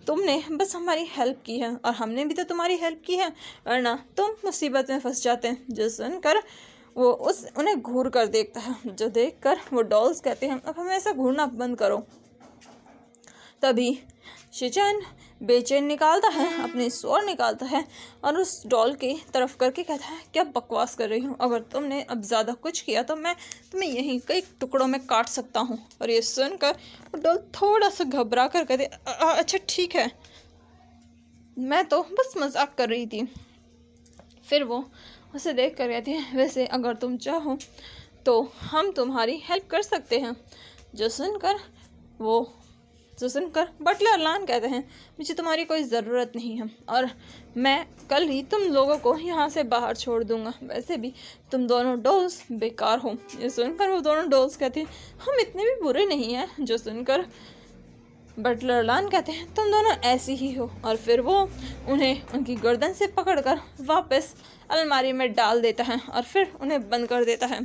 तुमने बस हमारी हेल्प की है और हमने भी तो तुम्हारी हेल्प की है, वरना तुम मुसीबत में फंस जाते हैं। जो सुनकर वो उन्हें घूर कर देखता है, जो देखकर वो डॉल्स कहते हैं अब हमें ऐसा घूरना बंद करो। तभी शिचेन बेचैन निकालता है, अपने स्वर निकालता है और उस डॉल की तरफ करके कहता है क्या बकवास कर रही हूँ, अगर तुमने अब ज़्यादा कुछ किया तो मैं तुम्हें यहीं कई टुकड़ों में काट सकता हूँ। और ये सुनकर वो डॉल थोड़ा सा घबरा कर कहते अच्छा ठीक है, मैं तो बस मजाक कर रही थी। फिर वो उसे देख कर कहती है वैसे अगर तुम चाहो तो हम तुम्हारी हेल्प कर सकते हैं। जो सुनकर बटलर लान कहते हैं मुझे तुम्हारी कोई ज़रूरत नहीं है और मैं कल ही तुम लोगों को यहाँ से बाहर छोड़ दूँगा, वैसे भी तुम दोनों डॉल्स बेकार हो। ये सुनकर वो दोनों डॉल्स कहते हैं हम इतने भी बुरे नहीं हैं। जो सुनकर बटलर लान कहते हैं तुम दोनों ऐसी ही हो और फिर वो उन्हें उनकी गर्दन से पकड़कर वापस अलमारी में डाल देता है और फिर उन्हें बंद कर देता है।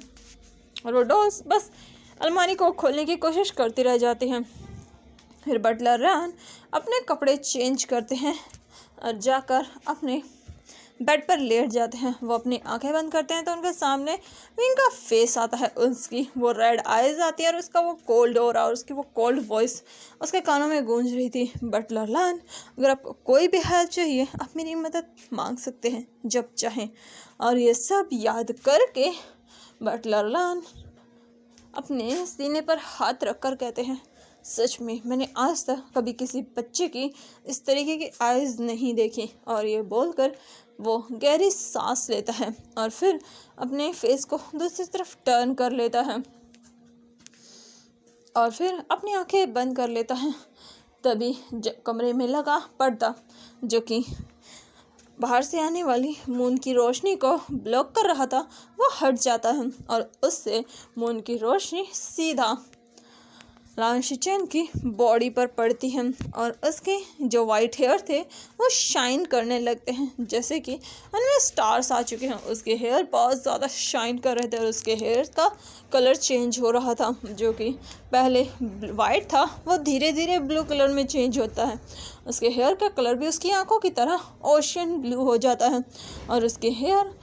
और वो डॉल्स बस अलमारी को खोलने की कोशिश करती रह जाती हैं। फिर बटलर लान अपने कपड़े चेंज करते हैं और जाकर अपने बेड पर लेट जाते हैं। वो अपनी आंखें बंद करते हैं तो उनके सामने विंग का फेस आता है, उसकी वो रेड आइज आती है और उसका वो कोल्ड ऑरा और उसकी वो कोल्ड वॉइस उसके कानों में गूंज रही थी। बटलर लान अगर आपको कोई भी हेल्प चाहिए आप मेरी मदद मांग सकते हैं जब चाहें। और ये सब याद करके बटलर लान अपने सीने पर हाथ रखकर कहते हैं सच में मैंने आज तक कभी किसी बच्चे की इस तरीके की आइज़ नहीं देखी। और ये बोलकर वो गहरी सांस लेता है और फिर अपने फेस को दूसरी तरफ टर्न कर लेता है और फिर अपनी आंखें बंद कर लेता है। तभी कमरे में लगा पर्दा जो कि बाहर से आने वाली मून की रोशनी को ब्लॉक कर रहा था वो हट जाता है और उससे मून की रोशनी सीधा शिचेन की बॉडी पर पड़ती है और उसके जो वाइट हेयर थे वो शाइन करने लगते हैं जैसे कि उनमें स्टार्स आ चुके हैं। उसके हेयर बहुत ज़्यादा शाइन कर रहे थे और उसके हेयर का कलर चेंज हो रहा था, जो कि पहले वाइट था वो धीरे धीरे ब्लू कलर में चेंज होता है। उसके हेयर का कलर भी उसकी आंखों की तरह ओशियन ब्लू हो जाता है और उसके हेयर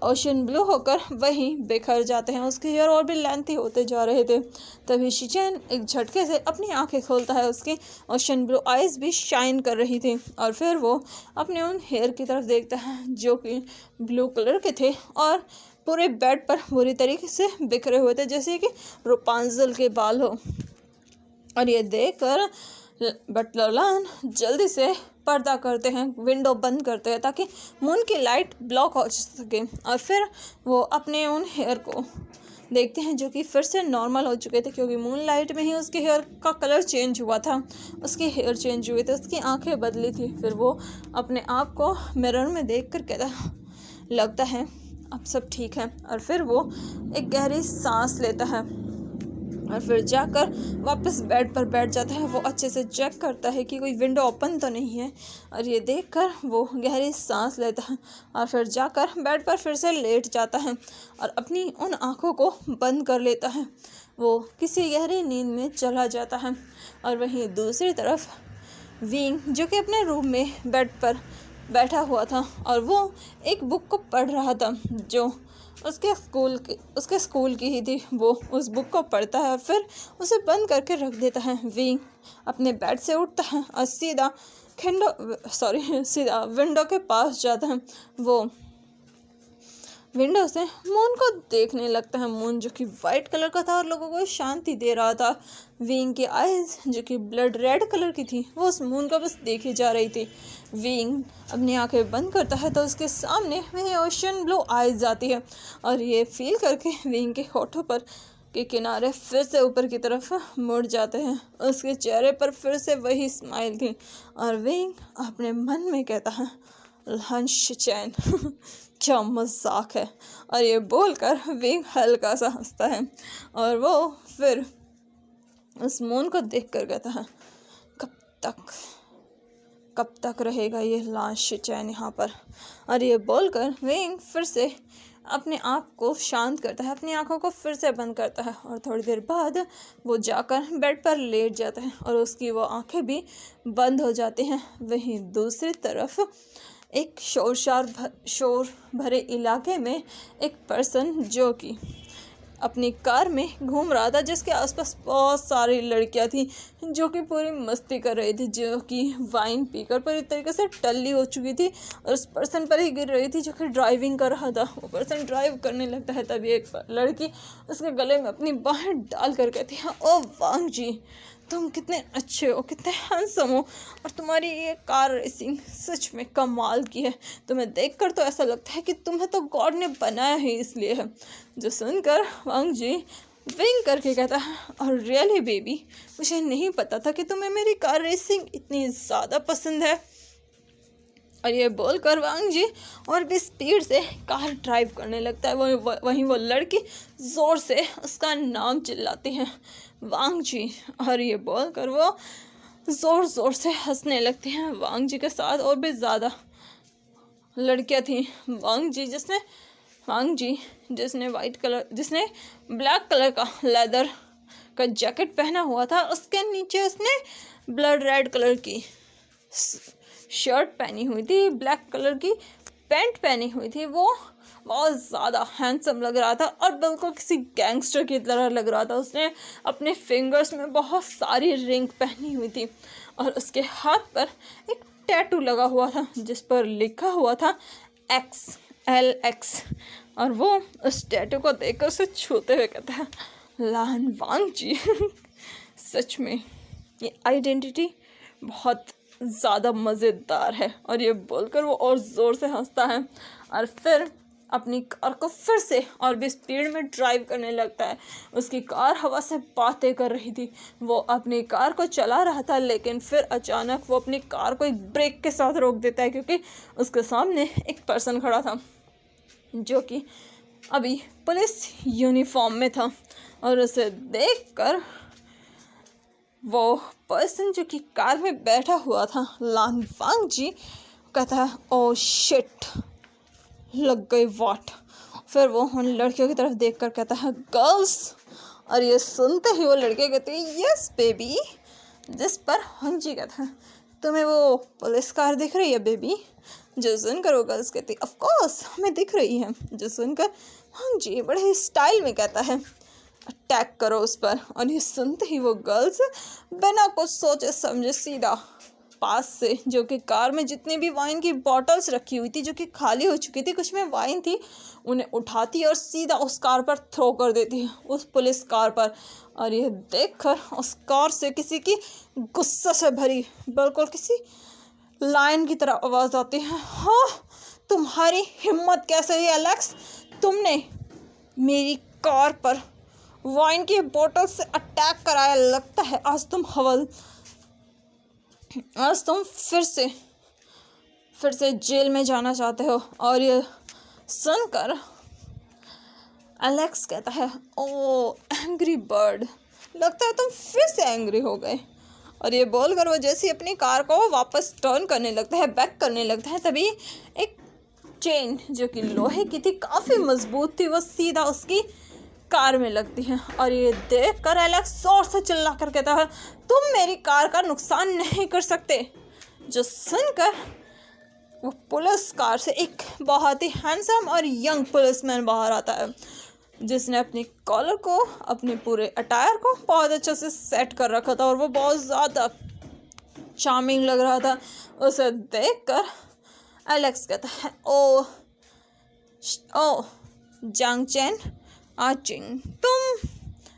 ओशियन ब्लू होकर वहीं बिखर जाते हैं। उसके हेयर और भी लेंथी होते जा रहे थे। तभी शिचेन एक झटके से अपनी आंखें खोलता है, उसकी ओशियन ब्लू आइज़ भी शाइन कर रही थी और फिर वो अपने उन हेयर की तरफ देखता है जो कि ब्लू कलर के थे और पूरे बेड पर बुरी तरीके से बिखरे हुए थे जैसे कि रुपांजल के बाल हो। और ये देखकर बटलर लान जल्दी से पर्दा करते हैं, विंडो बंद करते हैं ताकि मून की लाइट ब्लॉक हो सके और फिर वो अपने उन हेयर को देखते हैं जो कि फिर से नॉर्मल हो चुके थे, क्योंकि मून लाइट में ही उसके हेयर का कलर चेंज हुआ था, उसके हेयर चेंज हुए थे, उसकी आंखें बदली थी। फिर वो अपने आप को मिरर में देख कर कहता लगता है अब सब ठीक है। और फिर वो एक गहरी सांस लेता है और फिर जाकर वापस बेड पर बैठ जाता है। वो अच्छे से चेक करता है कि कोई विंडो ओपन तो नहीं है, और ये देखकर वो गहरी सांस लेता है और फिर जाकर बेड पर फिर से लेट जाता है और अपनी उन आँखों को बंद कर लेता है। वो किसी गहरी नींद में चला जाता है। और वहीं दूसरी तरफ विंग, जो कि अपने रूम में बेड पर बैठा हुआ था और वो एक बुक को पढ़ रहा था जो उसके स्कूल की ही थी, वो उस बुक को पढ़ता है और फिर उसे बंद करके रख देता है। विंग अपने बेड से उठता है और सीधा विंडो के पास जाता है। वो विंडो से मून को देखने लगता है। मून जो कि वाइट कलर का था और लोगों को शांति दे रहा था। विंग की आइज जो कि ब्लड रेड कलर की थी, वो उस मून को बस देखी जा रही थी। विंग अपनी आंखें बंद करता है तो उसके सामने वही ओशन ब्लू आइज आती है और ये फील करके विंग के होठों पर के किनारे फिर से ऊपर की तरफ मुड़ जाते हैं। उसके चेहरे पर फिर से वही स्माइल थी और विंग अपने मन में कहता है लंच चैन क्या मजाक है। और ये बोलकर विंग हल्का सा हंसता है और वो फिर उस मून को देखकर कहता है कब तक रहेगा ये लाश चैन यहाँ पर। और ये बोलकर विंग फिर से अपने आप को शांत करता है, अपनी आंखों को फिर से बंद करता है और थोड़ी देर बाद वो जाकर बेड पर लेट जाता है और उसकी वो आंखें भी बंद हो जाती हैं। वहीं दूसरी तरफ एक शोर भरे इलाके में एक पर्सन जो कि अपनी कार में घूम रहा था, जिसके आसपास बहुत सारी लड़कियां थी जो कि पूरी मस्ती कर रही थी, जो कि वाइन पीकर पूरी तरीके से टल्ली हो चुकी थी और उस पर्सन पर ही गिर रही थी जो कि ड्राइविंग कर रहा था। वो पर्सन ड्राइव करने लगता है, तभी एक लड़की उसके गले में अपनी बाहें डाल कर कहती है ओ वांग जी, तुम कितने अच्छे हो, कितने हैंडसम हो और तुम्हारी ये कार रेसिंग सच में कमाल की है। तुम्हें देखकर तो ऐसा लगता है कि तुम्हें तो गॉड ने बनाया ही इसलिए है। जो सुनकर वांग जी विंग करके कहता है और रियली बेबी, मुझे नहीं पता था कि तुम्हें मेरी कार रेसिंग इतनी ज़्यादा पसंद है। और ये बोलकर वांग जी और भी स्पीड से कार ड्राइव करने लगता है। वहीं वो लड़की ज़ोर से उसका नाम चिल्लाती है वांग जी। और ये बोलकर वो ज़ोर से हंसने लगती हैं। वांग जी के साथ और भी ज़्यादा लड़कियां थी। वांग जी जिसने ब्लैक कलर का लेदर का जैकेट पहना हुआ था, उसके नीचे उसने ब्लड रेड कलर की शर्ट पहनी हुई थी, ब्लैक कलर की पैंट पहनी हुई थी। वो बहुत ज़्यादा हैंडसम लग रहा था और बिल्कुल किसी गैंगस्टर की तरह लग रहा था। उसने अपने फिंगर्स में बहुत सारी रिंग पहनी हुई थी और उसके हाथ पर एक टैटू लगा हुआ था जिस पर लिखा हुआ था XLX। और वो उस टैटू को देखकर उसे छूते हुए कहता है लान वांग जी सच में ये आइडेंटिटी बहुत ज़्यादा मज़ेदार है। और ये बोलकर वो और ज़ोर से हंसता है और फिर अपनी कार को फिर से और भी स्पीड में ड्राइव करने लगता है। उसकी कार हवा से बातें कर रही थी। वो अपनी कार को चला रहा था, लेकिन फिर अचानक वो अपनी कार को एक ब्रेक के साथ रोक देता है, क्योंकि उसके सामने एक पर्सन खड़ा था जो कि अभी पुलिस यूनिफॉर्म में था। और उसे देखकर वो पर्सन जो कि कार में बैठा हुआ था लान वांग जी कहता है ओ शिट, लग गई वाट। फिर वो उन लड़कियों की तरफ देखकर कहता है गर्ल्स। और ये सुनते ही वो लड़के कहते हैं यस बेबी। जिस पर वांग जी कहता है तुम्हें वो पुलिस कार दिख रही है बेबी। जो सुनकर वो गर्ल्स कहती है ऑफ कोर्स हमें दिख रही है। जो सुनकर वांग जी बड़े स्टाइल में कहता है अटैक करो उस पर। और ये सुनते ही वो गर्ल्स बिना कुछ सोचे समझे सीधा पास से, जो कि कार में जितनी भी वाइन की बॉटल्स रखी हुई थी जो कि खाली हो चुकी थी, कुछ में वाइन थी, उन्हें उठाती और सीधा उस कार पर थ्रो कर देती है, उस पुलिस कार पर। और यह देखकर उस कार से किसी की गुस्से से भरी बिल्कुल किसी लायन की तरह आवाज़ आती है हाँ तुम्हारी हिम्मत कैसे हुई एलेक्स, तुमने मेरी कार पर वाइन की बोतल से अटैक कराया। लगता है आज तुम फिर से जेल में जाना चाहते हो। और ये सुनकर एलेक्स कहता है, ओ एंग्री बर्ड, लगता है तुम फिर से एंग्री हो गए। और ये बोलकर वो जैसे अपनी कार को वापस टर्न करने लगता है, बैक करने लगता है, तभी एक चेन जो कि लोहे की थी, काफ़ी मजबूत थी, वो सीधा उसकी कार में लगती है। और ये देख कर एलेक्स जोर से चिल्ला कर कहता है, तुम मेरी कार का नुकसान नहीं कर सकते। जो सुनकर वो पुलिस कार से एक बहुत ही हैंडसम और यंग पुलिसमैन बाहर आता है, जिसने अपनी कॉलर को, अपने पूरे अटायर को बहुत अच्छे से सेट कर रखा था और वो बहुत ज़्यादा चार्मिंग लग रहा था। उसे देखकर एलेक्स कहता है, ओ जांग चेन आचिंग, तुम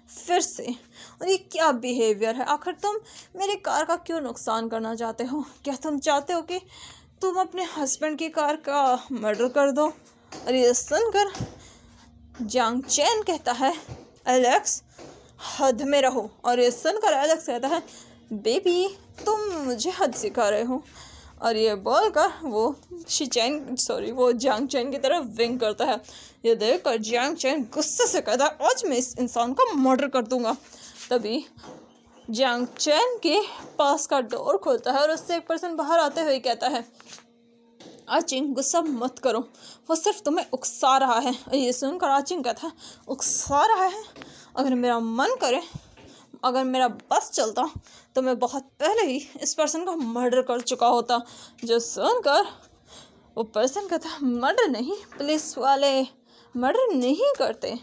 फिर से, और ये क्या बिहेवियर है? आखिर तुम मेरी कार का क्यों नुकसान करना चाहते हो? क्या तुम चाहते हो कि तुम अपने हस्बैंड की कार का मर्डर कर दो? और ये सुनकर जांग चेन कहता है, एलेक्स हद में रहो। और ये सुनकर एलेक्स कहता है, बेबी तुम मुझे हद सिखा रहे हो। और ये बोलकर वो जांग चेन की तरफ विंग करता है। ये देखकर जांग चेन गुस्से से कहता है, आज मैं इस इंसान का मर्डर कर दूंगा। तभी जांग चेन के पास का डोर खोलता है और उससे एक पर्सन बाहर आते हुए कहता है, आचिंग गुस्सा मत करो, वो सिर्फ तुम्हें उकसा रहा है। और ये सुनकर आचिंग कहता है, उकसा रहा है? अगर मेरा मन करे, अगर मेरा बस चलता तो मैं बहुत पहले ही इस पर्सन का मर्डर कर चुका होता। जो सुनकर वो पर्सन कहता है, मर्डर नहीं, पुलिस वाले मर्डर नहीं करते,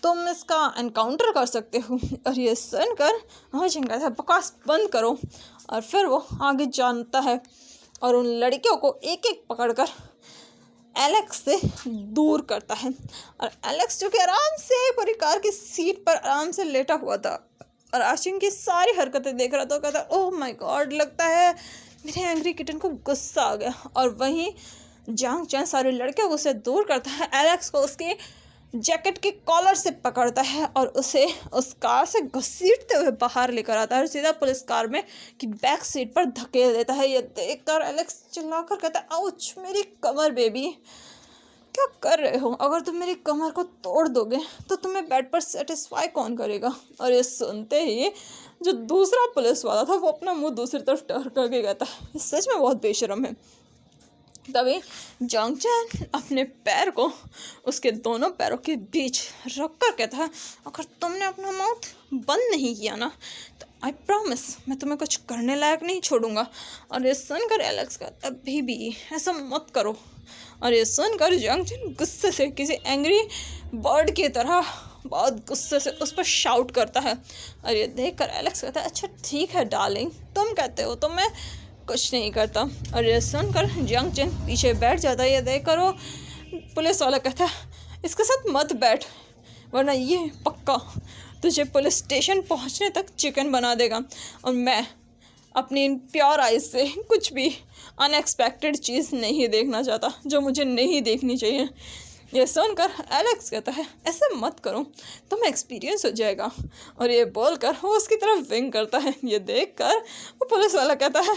तुम इसका एनकाउंटर कर सकते हो। और ये सुनकर आचिंग कहता है, बकवास बंद करो। और फिर वो आगे जानता है और उन लड़कियों को एक एक पकड़कर एलेक्स से दूर करता है। और एलेक्स जो कि आराम से पूरी कार की सीट पर आराम से लेटा हुआ था और आचिंग की सारी हरकतें देख रहा था, कहता, ओह माय गॉड, लगता है मेरे एंग्री किटन को गुस्सा आ गया। और वहीं जांग चेन सारी लड़कियों को उसे दूर करता है, एलेक्स को उसके जैकेट के कॉलर से पकड़ता है और उसे उस कार से घसीटते हुए बाहर लेकर आता है और सीधा पुलिस कार में की बैक सीट पर धकेल देता है। ये देखकर एलेक्स चिल्लाकर कहता है, आउच मेरी कमर बेबी, क्या कर रहे हो? अगर तुम मेरी कमर को तोड़ दोगे तो तुम्हें बेड पर सेटिस्फाई कौन करेगा? और ये सुनते ही जो दूसरा पुलिस वाला था वो अपना मुंह दूसरी तरफ टर्न करके कहता है, ये सच में बहुत बेशरम है। तभी जांग चेन अपने पैर को उसके दोनों पैरों के बीच रख कर कहता है, अगर तुमने अपना माउथ बंद नहीं किया ना तो आई प्रॉमिस मैं तुम्हें कुछ करने लायक नहीं छोड़ूंगा। और ये सुनकर एलेक्स कहता है, अभी भी ऐसा मत करो। और ये सुनकर जांग चेन गुस्से से किसी एंग्री बर्ड की तरह बहुत गुस्से से उस पर शाउट करता है। और ये देखकर एलेक्स कहता है, अच्छा ठीक है डार्लिंग, तुम कहते हो तो मैं कुछ नहीं करता। और ये सुनकर जांग चेन पीछे बैठ जाता है। ये देखकर वो पुलिस वाला कहता है, इसके साथ मत बैठ वरना ये पक्का तुझे पुलिस स्टेशन पहुंचने तक चिकन बना देगा। और मैं अपनी प्योर आइज से कुछ भी अनएक्सपेक्टेड चीज़ नहीं देखना चाहता जो मुझे नहीं देखनी चाहिए। ये सुनकर एलेक्स कहता है, ऐसे मत करो, तुम्हें एक्सपीरियंस हो जाएगा। और ये बोलकर वो उसकी तरफ विंग करता है। ये देखकर वो पुलिस वाला कहता है,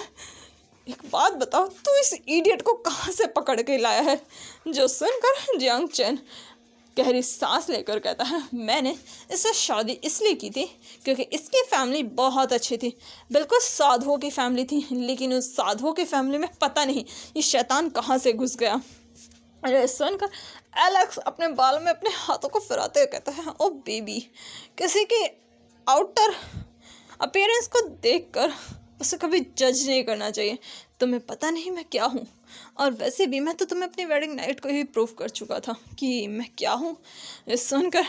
एक बात बताओ, तू इस इडियट को कहाँ से पकड़ के लाया है? जो सुनकर जांग चेन गहरी सांस लेकर कहता है, मैंने इससे शादी इसलिए की थी क्योंकि इसकी फैमिली बहुत अच्छी थी, बिल्कुल साधुओं की फैमिली थी, लेकिन उस साधुओं की फैमिली में पता नहीं ये शैतान कहाँ से घुस गया। अरे सुनकर एलेक्स अपने बालों में अपने हाथों को फिराते हुए कहता है, ओ बेबी, किसी के आउटर अपीयरेंस को देखकर उसे कभी जज नहीं करना चाहिए। तुम्हें पता नहीं मैं क्या हूँ, और वैसे भी मैं तो तुम्हें अपनी वेडिंग नाइट को ही प्रूव कर चुका था कि मैं क्या हूँ। ये सुनकर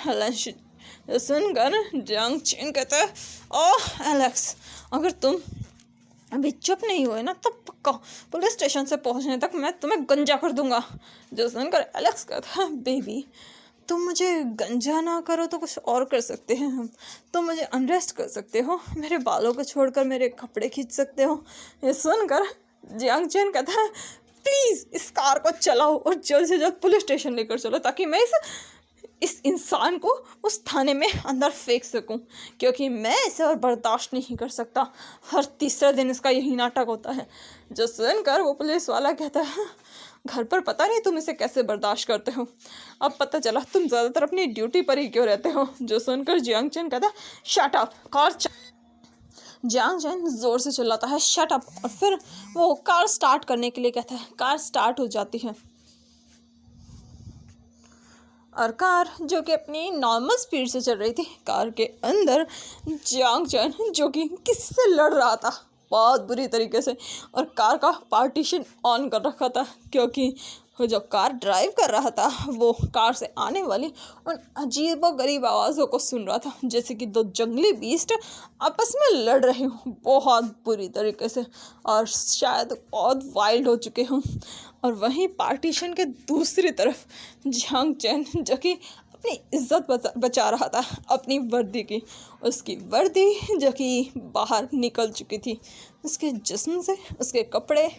जांग चेन कहता है, ओह एलेक्स, अगर तुम अभी चुप नहीं हुए ना तो पक्का पुलिस स्टेशन से पहुंचने तक मैं तुम्हें गंजा कर दूंगा। जो सुनकर एलेक्स कहता है, बेबी तुम मुझे गंजा ना करो तो कुछ और कर सकते हैं हम, तुम मुझे अनरेस्ट कर सकते हो, मेरे बालों को छोड़कर मेरे कपड़े खींच सकते हो। ये सुनकर जांग चेन कहता है, प्लीज़ इस कार को चलाओ और जल्द से जल्द पुलिस स्टेशन लेकर चलो ताकि मैं इस इस इंसान को उस थाने में अंदर फेंक सकूं, क्योंकि मैं इसे और बर्दाश्त नहीं कर सकता। हर तीसरे दिन इसका यही नाटक होता है। जो सुनकर वो पुलिस वाला कहता है, घर पर पता नहीं तुम इसे कैसे बर्दाश्त करते हो, अब पता चला तुम ज़्यादातर अपनी ड्यूटी पर ही क्यों रहते हो। जो सुनकर जियांग चैन कहता है, शट अप कार। जियांग चैन ज़ोर से चिल्लाता है, शट अप, और फिर वो कार स्टार्ट करने के लिए कहता है। कार स्टार्ट हो जाती है और कार जो कि अपनी नॉर्मल स्पीड से चल रही थी, कार के अंदर जियांग चैन जो कि किससे लड़ रहा था बहुत बुरी तरीके से, और कार का पार्टीशन ऑन कर रखा था, क्योंकि जो कार ड्राइव कर रहा था वो कार से आने वाली उन अजीब और गरीब आवाज़ों को सुन रहा था, जैसे कि दो जंगली बीस्ट आपस में लड़ रहे हों बहुत बुरी तरीके से, और शायद बहुत वाइल्ड हो चुके हों। और वहीं पार्टीशन के दूसरी तरफ जियांग चैन जो कि अपनी इज्जत बचा रहा था अपनी वर्दी की, उसकी वर्दी जो कि बाहर निकल चुकी थी, उसके जिस्म से उसके कपड़े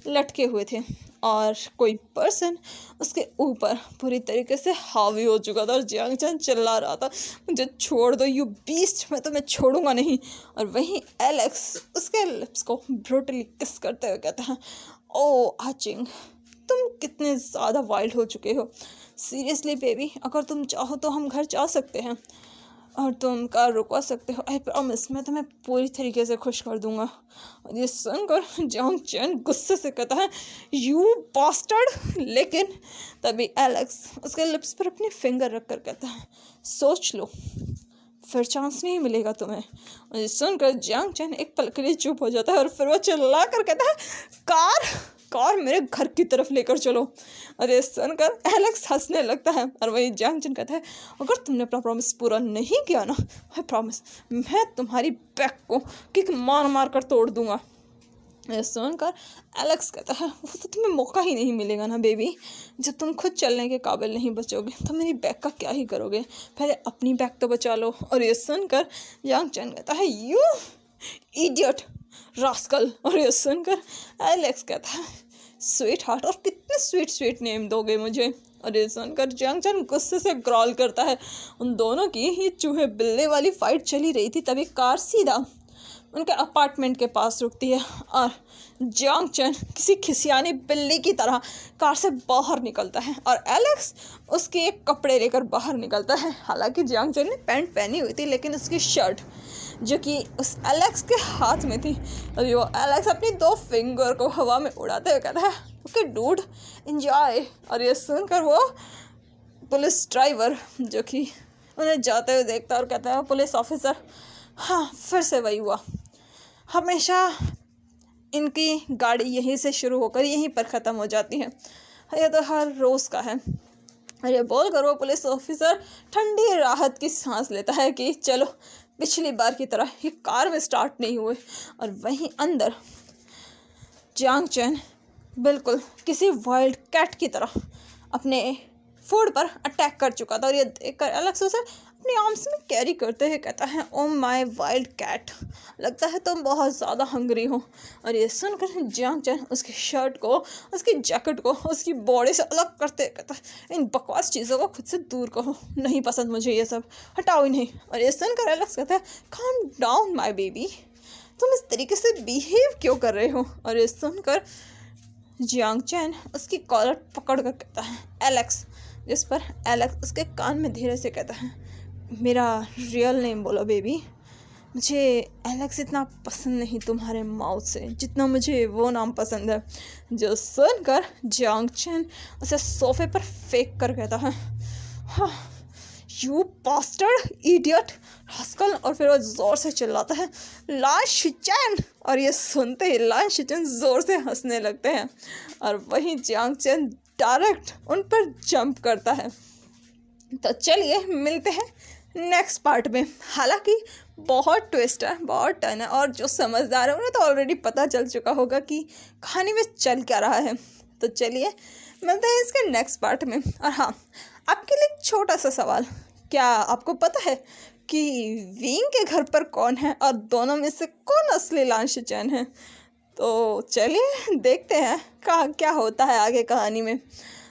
लटके हुए थे, और कोई पर्सन उसके ऊपर पूरी तरीके से हावी हो चुका था। और जियांग चैन चिल्ला रहा था, मुझे छोड़ दो यू बीस्ट, मैं तुम्हें छोड़ूंगा नहीं। और वहीं एलेक्स उसके लिप्स को ब्रूटली किस करते हुए कहता है, ओ आचिंग, तुम कितने ज़्यादा वाइल्ड हो चुके हो। सीरियसली बेबी, अगर तुम चाहो तो हम घर जा सकते हैं और तुम कार रुकवा सकते हो। आई प्रॉमिस, मैं तुम्हें पूरी तरीके से खुश कर दूंगा। और ये सुनकर जियांग चैन गुस्से से कहता है, यू बास्टर्ड। लेकिन तभी एलेक्स उसके लिप्स पर अपनी फिंगर रख कर कहता है, सोच लो, फिर चांस नहीं मिलेगा तुम्हें। और ये सुनकर जियांग चैन एक पल के लिए चुप हो जाता है, और फिर वो चिल्ला कर कहता है, कार मेरे घर की तरफ लेकर चलो। और ये सुनकर एलेक्स हंसने लगता है, और वही जियांग चैन कहता है, अगर तुमने अपना प्रॉमिस पूरा नहीं किया ना, आई प्रॉमिस मैं तुम्हारी बैक को किक मार मार कर तोड़ दूंगा। ये सुनकर एलेक्स कहता है, वो तो तुम्हें मौका ही नहीं मिलेगा ना बेबी, जब तुम खुद चलने के काबिल नहीं बचोगे तो मेरी बैग का क्या ही करोगे, पहले अपनी बैग तो बचा लो। और ये सुनकर जियांग चैन कहता है, यू इडियट रास्कल। और ये सुनकर एलेक्स कहता है, स्वीट हार्ट, और कितने स्वीट नेम दोगे मुझे। और ये सुनकर जियांग चैन गुस्से से ग्रॉल करता है। उन दोनों की ये चूहे बिल्ले वाली फाइट चली रही थी, तभी कार सीधा उनके अपार्टमेंट के पास रुकती है, और जियांग चैन किसी खिसियानी बिल्ली की तरह कार से बाहर निकलता है, और एलेक्स उसके एक कपड़े लेकर बाहर निकलता है। हालांकि जियांग चैन ने पैंट पहनी हुई थी, लेकिन उसकी शर्ट जो कि उस एलेक्स के हाथ में थी, और वो एलेक्स अपनी दो फिंगर को हवा में उड़ाते हुए कहता है, ओके डूड एंजॉय। और ये सुनकर वो पुलिस ड्राइवर जो कि उन्हें जाते हुए देखता है और कहता है, पुलिस ऑफिसर, हाँ फिर से वही हुआ, हमेशा इनकी गाड़ी यहीं से शुरू होकर यहीं पर ख़त्म हो जाती है, ये तो हर रोज़ का है। और ये बोल कर वो पुलिस ऑफिसर ठंडी राहत की सांस लेता है कि चलो पिछली बार की तरह ये कार में स्टार्ट नहीं हुए। और वहीं अंदर जियांग चैन बिल्कुल किसी वाइल्ड कैट की तरह अपने फूड पर अटैक कर चुका था, और ये देखकर एलेक्स उसे अपने आर्म्स में कैरी करते हुए कहता है, ओ माय वाइल्ड कैट, लगता है तुम बहुत ज़्यादा हंग्री हो। और ये सुनकर जियांग चैन उसकी शर्ट को, उसकी जैकेट को उसकी बॉडी से अलग करते कहता है, इन बकवास चीज़ों को खुद से दूर करो, नहीं पसंद मुझे ये सब, हटाओ इन्हें। और ये सुनकर एलेक्स कहता है, काम डाउन माय बेबी, तुम इस तरीके से बिहेव क्यों कर रहे हो। और ये सुनकर जियांग चैन उसकी कॉलर पकड़ कर कहता है, एलेक्स, जिस पर एलेक्स उसके कान में धीरे से कहता है, मेरा रियल नेम बोलो बेबी, मुझे एलेक्स इतना पसंद नहीं तुम्हारे माउथ से जितना मुझे वो नाम पसंद है। जो सुनकर जियांग चैन उसे सोफे पर फेंक कर कहता है, हाँ यू बास्टर्ड इडियट रास्कल। और फिर वो ज़ोर से चिल्लाता है, लान शिचैन। और ये सुनते ही लान शिचैन ज़ोर से हंसने लगते हैं, और वहीं जियांग चैन डायरेक्ट उन पर जंप करता है। तो चलिए मिलते हैं नेक्स्ट पार्ट में। हालांकि बहुत ट्विस्ट है, बहुत टर्न है, और जो समझदार है उन्हें तो ऑलरेडी पता चल चुका होगा कि कहानी में चल क्या रहा है। तो चलिए मिलते हैं इसके नेक्स्ट पार्ट में। और हाँ, आपके लिए एक छोटा सा सवाल, क्या आपको पता है कि विंग के घर पर कौन है और दोनों में से कौन असली लान शिचैन है? तो चलिए देखते हैं क्या होता है आगे कहानी में।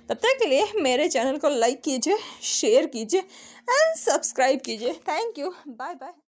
तब तक के लिए मेरे चैनल को लाइक कीजिए, शेयर कीजिए एंड सब्सक्राइब कीजिए। Thank you, bye bye.